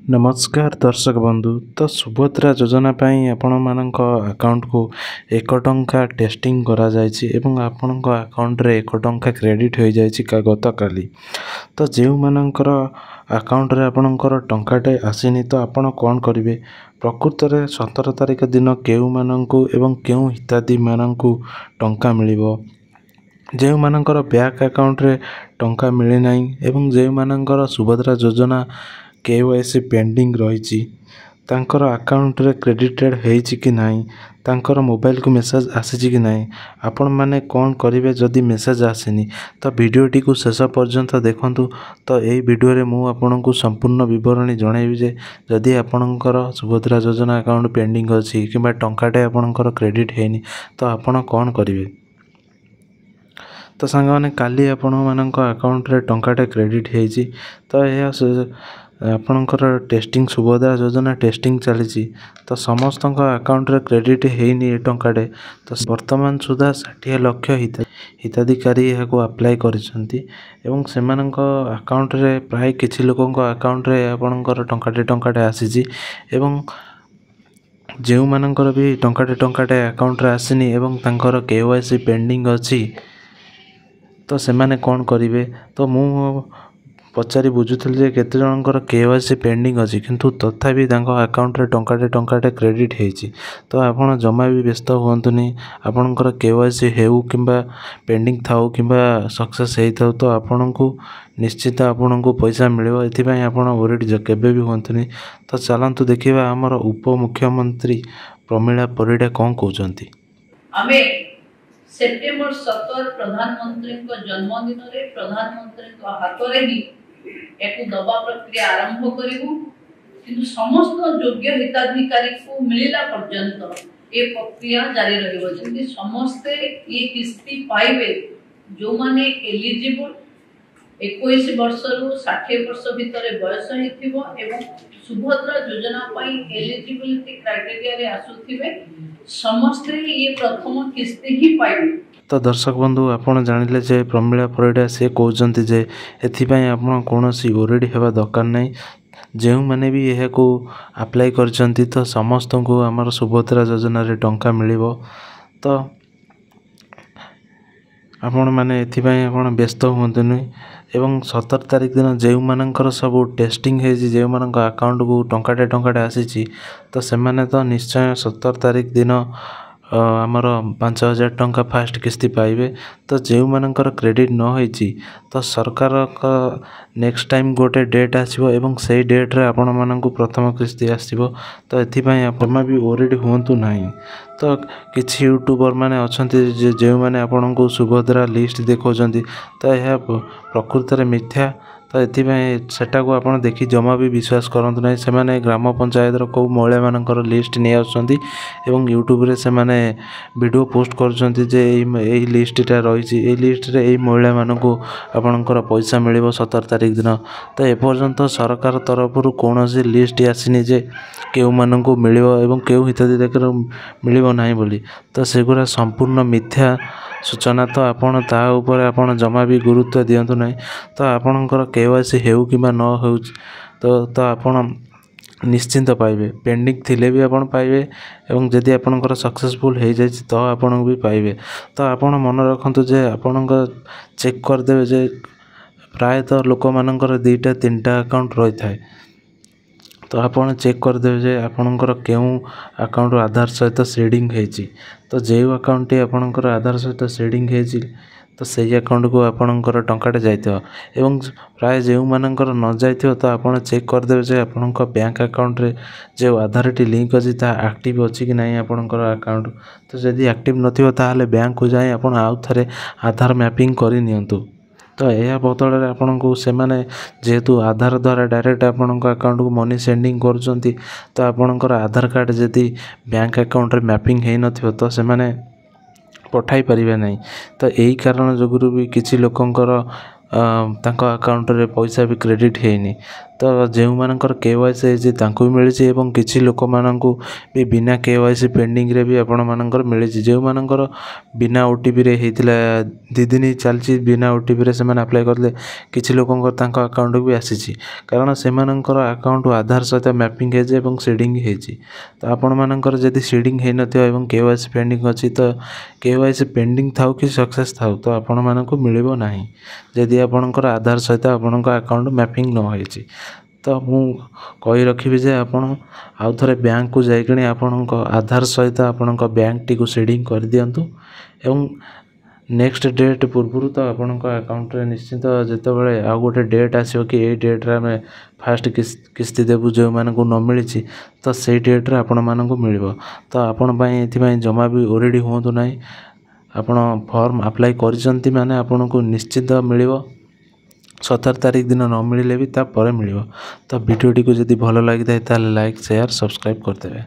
नमस्कार दर्शक बंधु। तो सुभद्रा योजना आपण मानक अकाउंट को 1 टंका टेस्टिंग करा जायछि एवं आपण अकाउंट रे 1 टंका क्रेडिट हो जायछि गत काली। तो जो मानकर अकाउंट रे आपणकर टंकाटे आसीनी तो आपण कौन करेंगे प्रकृत रे 17 तारिख दिन केउ मानकु एवं केउ हिताधी मानकु टंका मिलिबो जो मानकर बैंक अकाउंट रे टंका मिले नाही एवं जो मानकर सुभद्रा योजना KYC पेंडिंग रही तांकर अकाउंट रे क्रेडिटेड होईछि कि नाही तांकर मोबाइल को मेसेज आसीछि कि नाही आपण माने कौन करिवे जदि मेसेज आसेनी तो वीडियोटी को शेष पर्यंत देखंतु। तो एई वीडियो रे मु आपनकु संपूर्ण विवरणी जणाइबि जे जदि आपनकर सुभद्रा योजना अकाउंट पेंडिंग अछि किबा टंकाटे आपनकर क्रेडिट हेनी तो आपण कौन करिवे। तो सांग माने काली आपण मानक अकाउंट रे टंकाटे क्रेडिट हेछि तो यह आपणकर टेस्टिंग सुभद्रा योजना टेस्टिंग चली तो समस्त अकाउंट रे क्रेडिट हेनी ए टंकाटे तो वर्तमान सुधा 60 लाख हिताधिकारी यह अप्लाई करिसंती एवं सेमानक अकाउंट रे प्राय किछि लोकक अकाउंट रे आपणकर टंकाटे आसीछि एवं जो मानकर भी टंकाटे अकाउंट रे आसीनी एवं तांकर KYC पेंडिंग अछि तो सेमाने कौन करिवे। तो मु पचारि बुझुथली जे केते जनकर KYC पेंडिंग अछि किंतु तथापि तांको अकाउंट रे टंकाटे क्रेडिट हेछि तो आपण जमा भी व्यस्त हुअंतुनी आपणकर KYC हेउ किंबा पेंडिंग थाउ किंबा सक्सेस हेइथाउ तो आपणको निश्चित आपणको पैसा मिलिबो एथि पय आपण वरीड केबे भी हुअंतुनी। तो चलंतु देखिबा हमर उप मुख्यमंत्री प्रमिला परिडा कोन कहउचंती। आमे सेप्टेम्बर 17 प्रधानमंत्री जन्मदिन रे प्रधानमंत्री हाथ रे ही एक दबा प्रक्रिया आरंभ करिवु किंतु समस्त योग्य हिताधिकारी को मिलिला पर्यंत ए प्रक्रिया जारी रहइबो जेंति समस्त ये किस्ती पाइबे जो माने एलिजिबल 21 वर्ष रु 60 वर्ष भितर बयस हिथिबो एवं सुभद्रा योजना पई एलिजिबिलिटी क्राइटेरिया रे आसुथिबे समस्त ये प्रथम किस्ती ही पाइबे। तो दर्शक बंधु आपण जानिले जे प्रमिला परिडा से कहउचंती जे एथिपय आपण कोनोसी ओरेडी हेबा दरकार नै जेउ माने भी यह को अप्लाई करचंती तो समस्त को हमर सुभद्रा योजना रे टंका मिलिबो। तो आपण माने एथिपय आपण व्यस्त हुंतुनी एवं 17 तारिख दिन जेउ मानकर सब टेस्टिंग हेजी जेउ मानक अकाउंट को टंकाटे आसीची तो से माने तो निश्चय 17 तारिख दिन आमर 5000 टंका फास्ट किस्ती पाइबे। तो जो मानकर क्रेडिट न होईची तो सरकार का नेक्स्ट टाइम गोटे डेट आसीबो एवं से डेट रे आपण मानकु प्रथम किस्ती आसीबो तो एथिपय आपण भी ओरेडी हुंतु नाही। तो किछि यूट्यूबर माने अछंती जे माने आपणको सुभद्रा लिस्ट देखौचंती तो यह प्रकृत रे मिथ्या। तो एथिपय सेटा को आपण देखि जमा भी विश्वास करंतु नै से माने ग्राम पंचायत रो को महिला मानकर लिस्ट नै आछंती एवं यूट्यूब रे से माने वीडियो पोस्ट करछंती जे एई लिस्टटा रहिछि एई लिस्ट रे एई महिला मानकु आपणकर पैसा मिलिबो 17 तारिख दिन। तो ए पर्यंत सरकार तरफ रु कोनोसी लिस्ट आसीनी जे केउ मानकु मिलिबो एवं केउ हिताधिकारी मिलिबो नाही बोली तो सेगुरा संपूर्ण मिथ्या सूचना। तो आपण ता ऊपर आपण जमा भी गुरुत्व दियंतु नाही। तो आपणकर KYC हेउ किबा न हेउ तो आपण निश्चिंत पाइबे पेंडिंग थिले भी आपण पाइबे एवं जदि आपणकर सक्सेसफुल हे जाय तो आपण भी पाइबे। तो आपण मन रखंतु जे आपणकर चेक कर देबे जे प्राय तो लोक मानकर 2टा 3टा अकाउंट रही थाए तो आपण चेक कर देबे जे आपणकर केउ अकाउंट आधार सहित शेडिंग हेची तो जेउ अकाउंट आपणकर आधार सहित शेडिंग हेची तो सही अकाउंट को आपणकर टंकाटे जाइथिबो एवं प्राय जेउ मानकर न जाइथिबो तो आपण चेक कर देबे जे आपणकर बैंक अकाउंट रे जे आधार टी लिंक अछि ता एक्टिव अछि कि नाही आपणकर अकाउंट। तो जदि एक्टिव नथिबो ताहाले बैंक को जाय आपण आउ थरे आधार मैपिंग करि नियंतु। तो यह बदल आपन को से माने जेहेतु आधार द्वारा डायरेक्ट आपन अकाउंट को मनी सेंडिंग करछंती तो आपनकर आधार कार्ड जदि बैंक अकाउंट रे मैपिंग हे नथिबो तो से माने पठाई परिबे नाही। तो एही कारण जोगुरु भी किछि लोकंकर तांको अकाउंट रे पैसा भी क्रेडिट हेनी। तो ଯେଉଁମାନଙ୍କର KYC ହେଇଛି ତାଙ୍କୁ ବି ମିଳିଛି ଏବଂ କିଛି ଲୋକମାନଙ୍କୁ ବି ବିନା KYC ପେଣ୍ଡିଂରେ ବି ଆପଣମାନଙ୍କର ମିଳିଛି। ଯେଉଁମାନଙ୍କର ବିନା OTPରେ ହେଇଥିଲା 2 ଦିନ ଚାଲିଛି ବିନା OTPରେ ସେମାନେ ଆପ୍ଲାଏ କରିଥିଲେ, କିଛି ଲୋକଙ୍କର ତାଙ୍କ ଆକାଉଣ୍ଟକୁ ବି ଆସିଛି, କାରଣ ସେମାନଙ୍କର ଆକାଉଣ୍ଟ ଆଧାର ସହିତ ମ୍ୟାପିଂ ହେଇଛି ଏବଂ ସିଡ଼ିଂ ହେଇଛି। ତ ଆପଣମାନଙ୍କର ଯଦି ସିଡ଼ିଂ ହେଇନଥିବ ଏବଂ KYC ପେଣ୍ଡିଂ ଅଛି, ତ KYC ପେଣ୍ଡିଂ ଥାଉ କି ସକ୍ସେସ୍ ଥାଉ, ତ ଆପଣମାନଙ୍କୁ ମିଳିବ ନାହିଁ ଯଦି ଆପଣଙ୍କର ଆଧାର ସହିତ ଆପଣଙ୍କ ଆକାଉଣ୍ଟ ମ୍ୟାପିଂ ନ ହେଇଛି। ତ ମୁଁ କହି ରଖିବି ଯେ ଆପଣ ଆଉ ଥରେ ବ୍ୟାଙ୍କକୁ ଯାଇକିଣି ଆପଣଙ୍କ ଆଧାର ସହିତ ଆପଣଙ୍କ ବ୍ୟାଙ୍କଟିକୁ ସିଡ଼ିଂ କରିଦିଅନ୍ତୁ ଏବଂ ନେକ୍ସଟ ଡେଟ୍ ପୂର୍ବରୁ ତ ଆପଣଙ୍କ ଆକାଉଣ୍ଟରେ ନିଶ୍ଚିନ୍ତ ଯେତେବେଳେ ଆଉ ଗୋଟେ ଡେଟ୍ ଆସିବ କି ଏଇ ଡେଟ୍ରେ ଆମେ ଫାଷ୍ଟ କିସ୍ତି ଦେବୁ ଯେଉଁମାନଙ୍କୁ ନ ମିଳିଛି, ତ ସେଇ ଡେଟ୍ରେ ଆପଣମାନଙ୍କୁ ମିଳିବ। ତ ଆପଣ ପାଇଁ ଏଥିପାଇଁ ଜମା ବି ଓରିଡ଼ି ହୁଅନ୍ତୁ ନାହିଁ। ଆପଣ ଫର୍ମ ଆପ୍ଲାଏ କରିଛନ୍ତି ମାନେ ଆପଣଙ୍କୁ ନିଶ୍ଚିତ ମିଳିବ। 17 ତାରିଖ ଦିନ ନ ମିଳିଲେ ବି ତାପରେ ମିଳିବ। ତ ଭିଡ଼ିଓଟିକୁ ଯଦି ଭଲ ଲାଗିଥାଏ ତାହେଲେ ଲାଇକ୍, ସେୟାର, ସବସ୍କ୍ରାଇବ୍ କରିଦେବେ।